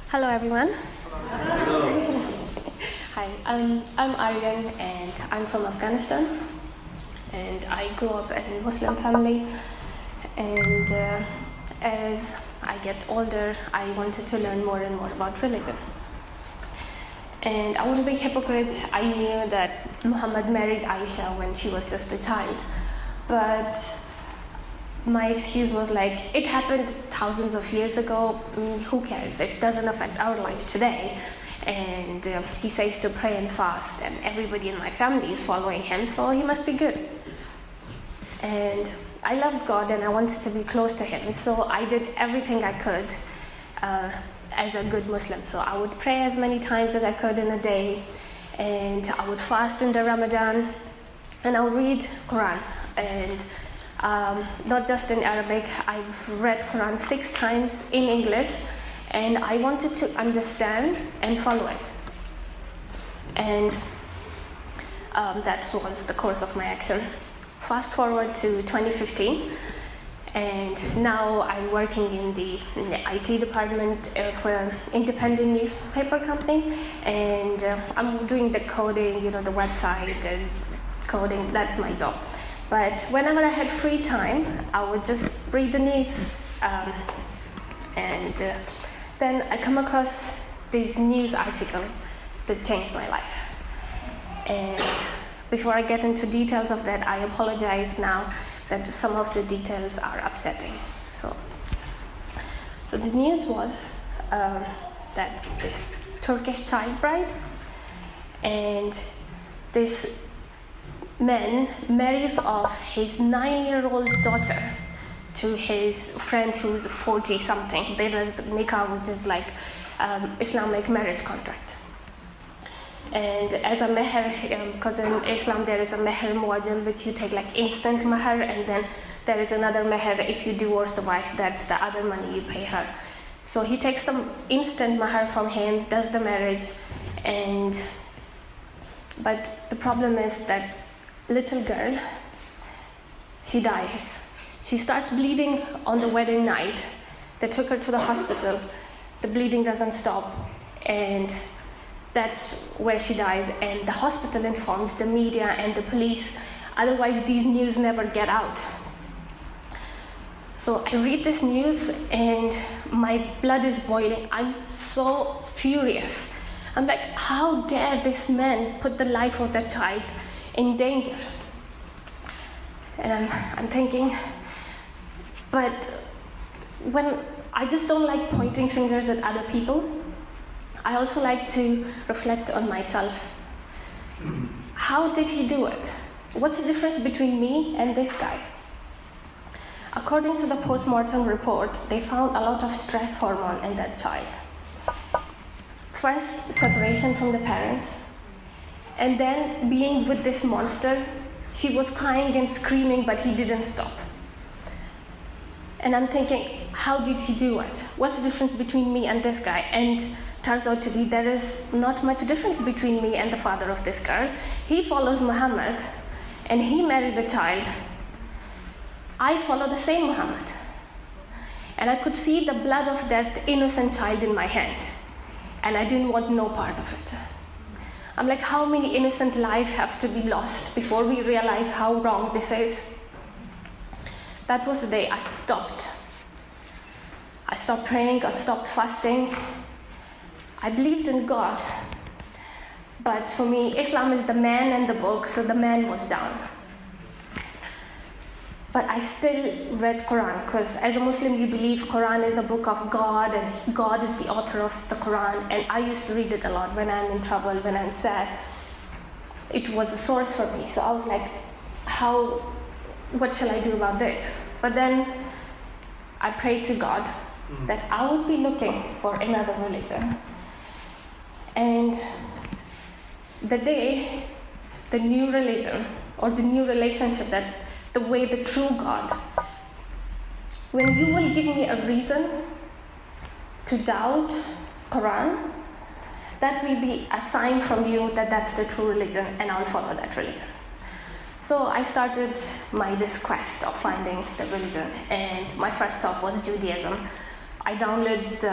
Hello, everyone. Hello. Hi, I'm Aryan, and I'm from Afghanistan. And I grew up in a Muslim family. And as I get older, I wanted to learn more and more about religion. And I wouldn't be hypocrite. I knew that Muhammad married Aisha when she was just a child. But my excuse was like, it happened thousands of years ago, who cares? It doesn't affect our life today. And he says to pray and fast, and everybody in my family is following him, so he must be good. And I loved God and I wanted to be close to him, so I did everything I could as a good Muslim. So I would pray as many times as I could in a day, and I would fast in the Ramadan, and I would read Quran. And not just in Arabic, I've read Quran 6 times in English, and I wanted to understand and follow it. And that was the course of my action. Fast forward to 2015, and now I'm working in the IT department for an independent newspaper company, and I'm doing the coding, the website and coding, that's my job. But whenever I had free time, I would just read the news, and then I come across this news article that changed my life. And before I get into details of that, I apologize now that some of the details are upsetting. So the news was that this Turkish child bride and this man marries off his 9-year-old daughter to his friend who's 40-something. There is the nikah, which is like Islamic marriage contract. And as a meher, because in Islam there is a meher muajjal, which you take like instant meher, and then there is another meher if you divorce the wife, that's the other money you pay her. So he takes the instant meher from him, does the marriage, but the problem is that little girl, she dies. She starts bleeding on the wedding night. They took her to the hospital. The bleeding doesn't stop, and that's where she dies. And the hospital informs the media and the police, otherwise these news never get out. So I read this news and my blood is boiling. I'm so furious. I'm like, how dare this man put the life of that child in danger? And I'm thinking, but when I just don't like pointing fingers at other people, I also like to reflect on myself. How did he do it? What's the difference between me and this guy? According to the post-mortem report, they found a lot of stress hormone in that child. First, separation from the parents, and then being with this monster. She was crying and screaming, but he didn't stop. And I'm thinking, how did he do it? What's the difference between me and this guy? And turns out to be there is not much difference between me and the father of this girl. He follows Muhammad, and he married the child. I follow the same Muhammad. And I could see the blood of that innocent child in my hand, and I didn't want no part of it. I'm like, how many innocent lives have to be lost before we realize how wrong this is? That was the day I stopped. I stopped praying, I stopped fasting. I believed in God. But for me, Islam is the man and the book, so the man was down. But I still read Quran, because as a Muslim, you believe Quran is a book of God, and God is the author of the Quran. And I used to read it a lot when I'm in trouble, when I'm sad. It was a source for me. So I was like, what shall I do about this? But then I prayed to God that I would be looking for another religion. And the day, the new religion, or the new relationship, that the way, the true God, when you will give me a reason to doubt Quran, that will be a sign from you that that's the true religion, and I'll follow that religion. So I started this quest of finding the religion, and my first stop was Judaism. I downloaded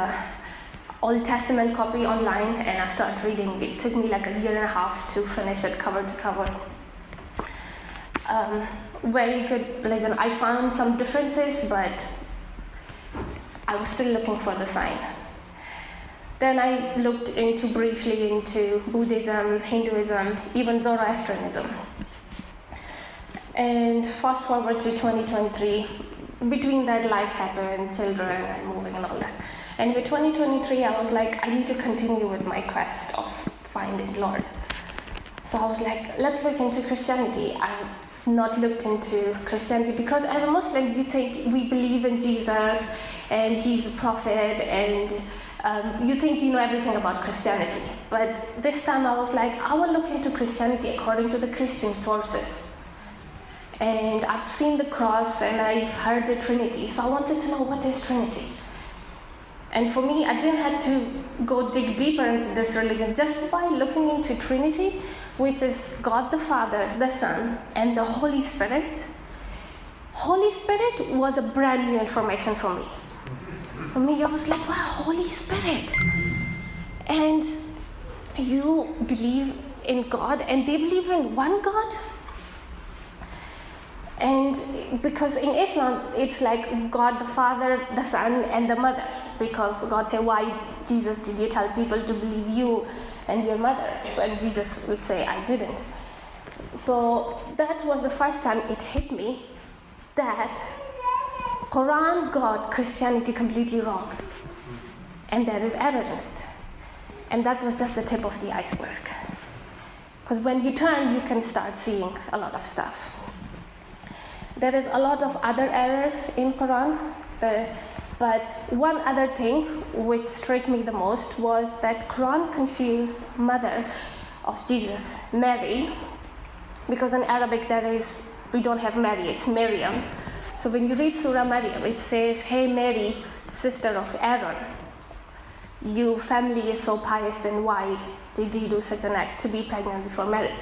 Old Testament copy online, and I started reading. It took me like a year and a half to finish it cover to cover. Very good religion. I found some differences, but I was still looking for the sign. Then I looked briefly into Buddhism, Hinduism, even Zoroastrianism. And fast forward to 2023, between that life happened, children and moving and all that. And with 2023, I was like, I need to continue with my quest of finding Lord. So I was like, let's look into Christianity. I've not looked into Christianity because as a Muslim, you think we believe in Jesus and he's a prophet, and you think you know everything about Christianity. But this time I was like, I will look into Christianity according to the Christian sources. And I've seen the cross and I've heard the Trinity, so I wanted to know what is Trinity. And for me, I didn't have to go dig deeper into this religion. Just by looking into Trinity, which is God the Father, the Son, and the Holy Spirit, Holy Spirit was a brand new information for me. For me, I was like, wow, Holy Spirit. And you believe in God, and they believe in one God? And because in Islam, it's like God the Father, the Son, and the Mother. Because God said, why, Jesus, did you tell people to believe you and your mother? And Jesus would say, I didn't. So that was the first time it hit me that Quran got Christianity completely wrong. And there is error in it. And that was just the tip of the iceberg. Because when you turn, you can start seeing a lot of stuff. There is a lot of other errors in Quran, but one other thing which struck me the most was that Quran confused mother of Jesus, Mary, because in Arabic we don't have Mary, it's Miriam. So when you read Surah Maryam, it says, hey Mary, sister of Aaron, your family is so pious, then why did you do such an act to be pregnant before marriage?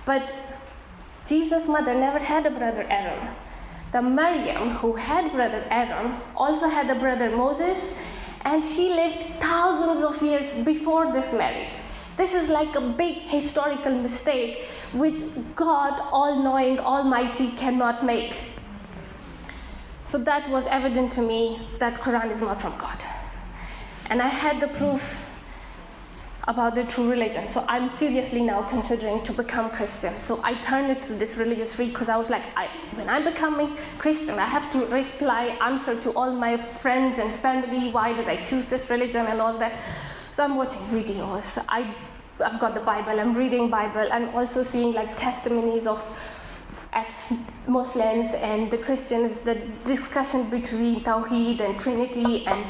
But Jesus' mother never had a brother Aaron. The Maryam, who had brother Aaron, also had a brother Moses, and she lived thousands of years before this Mary. This is like a big historical mistake which God, all-knowing, almighty, cannot make. So that was evident to me that Quran is not from God. And I had the proof about the true religion. So I'm seriously now considering to become Christian. So I turned it to this religious freak because I was like, when I'm becoming Christian, I have to answer to all my friends and family, why did I choose this religion and all that. So I'm watching videos. I've got the Bible, I'm reading Bible. I'm also seeing like testimonies of ex-Muslims and the Christians, the discussion between Tawheed and Trinity, and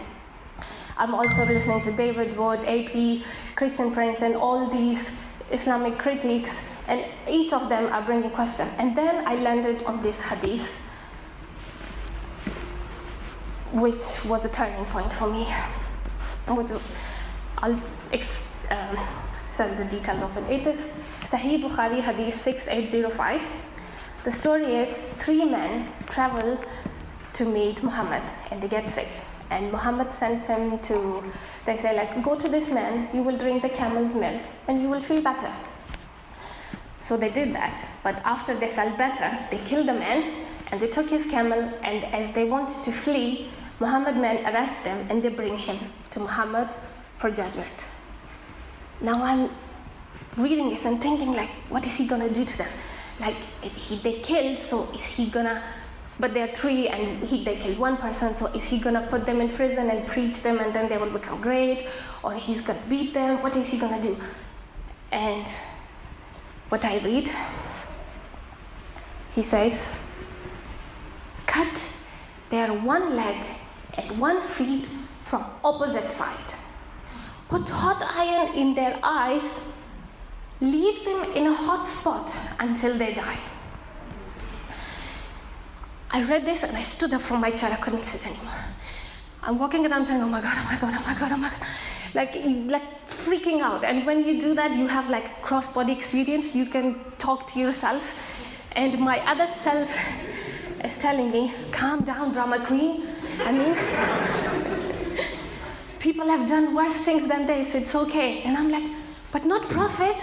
I'm also listening to David Wood, AP, Christian Prince, and all these Islamic critics, and each of them are bringing questions. And then I landed on this hadith, which was a turning point for me. I'll send the details of it. It is Sahih Bukhari Hadith 6805. The story is 3 men travel to meet Muhammad, and they get sick. And Muhammad sends him they say like, go to this man, you will drink the camel's milk, and you will feel better. So they did that, but after they felt better, they killed the man, and they took his camel, and as they wanted to flee, Muhammad men arrest them, and they bring him to Muhammad for judgment. Now I'm reading this and thinking like, what is he gonna do to them? Like, they killed, so is he gonna... But there are 3 and they killed 1 person, so is he going to put them in prison and preach them and then they will become great? Or he's going to beat them? What is he going to do? And what I read, he says, cut their 1 leg and 1 feet from opposite side. Put hot iron in their eyes, leave them in a hot spot until they die. I read this and I stood up from my chair. I couldn't sit anymore. I'm walking around saying, oh my God, oh my God, oh my God, oh my God. Like freaking out. And when you do that, you have like cross-body experience. You can talk to yourself. And my other self is telling me, calm down, drama queen. I mean, people have done worse things than this, it's okay. And I'm like, but not prophet.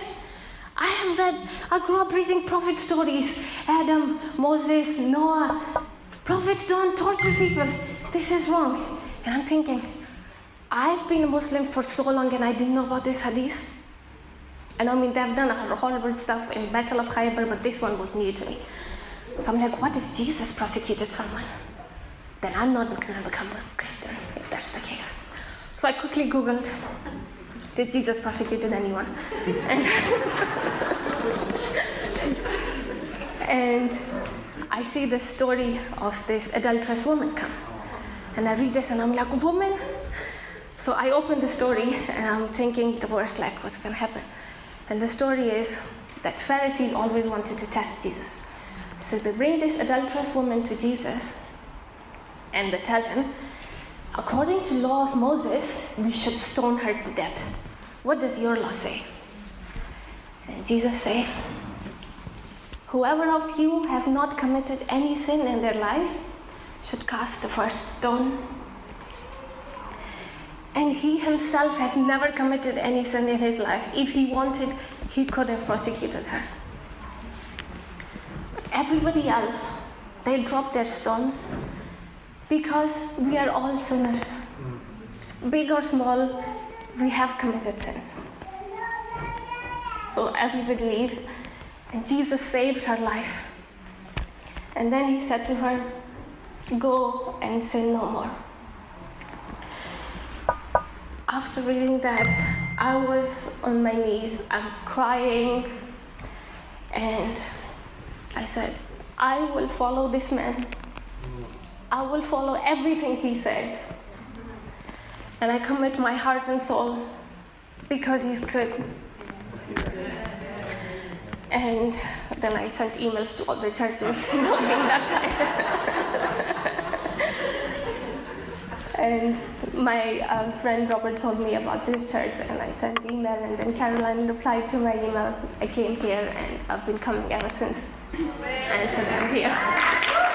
I grew up reading prophet stories. Adam, Moses, Noah. Prophets don't torture people. This is wrong. And I'm thinking, I've been a Muslim for so long and I didn't know about this hadith. And I mean, they've done horrible stuff in Battle of Khaybar, but this one was new to me. So I'm like, what if Jesus prosecuted someone? Then I'm not going to become a Christian, if that's the case. So I quickly Googled, did Jesus prosecute anyone? And I see the story of this adulterous woman come. And I read this and I'm like, woman? So I open the story and I'm thinking the worst, like what's going to happen? And the story is that Pharisees always wanted to test Jesus. So they bring this adulterous woman to Jesus and they tell him, according to law of Moses, we should stone her to death. What does your law say? And Jesus say, whoever of you have not committed any sin in their life should cast the first stone. And he himself had never committed any sin in his life. If he wanted, he could have prosecuted her. But everybody else, they drop their stones because we are all sinners. Big or small, we have committed sins. So everybody leaves, and Jesus saved her life. And then he said to her, go and sin no more. After reading that, I was on my knees, I'm crying, and I said, I will follow this man. I will follow everything he says. And I commit my heart and soul because he's good. And then I sent emails to all the churches, being baptized. And my friend Robert told me about this church, and I sent email, and then Caroline replied to my email. I came here, and I've been coming ever since. And today I'm here.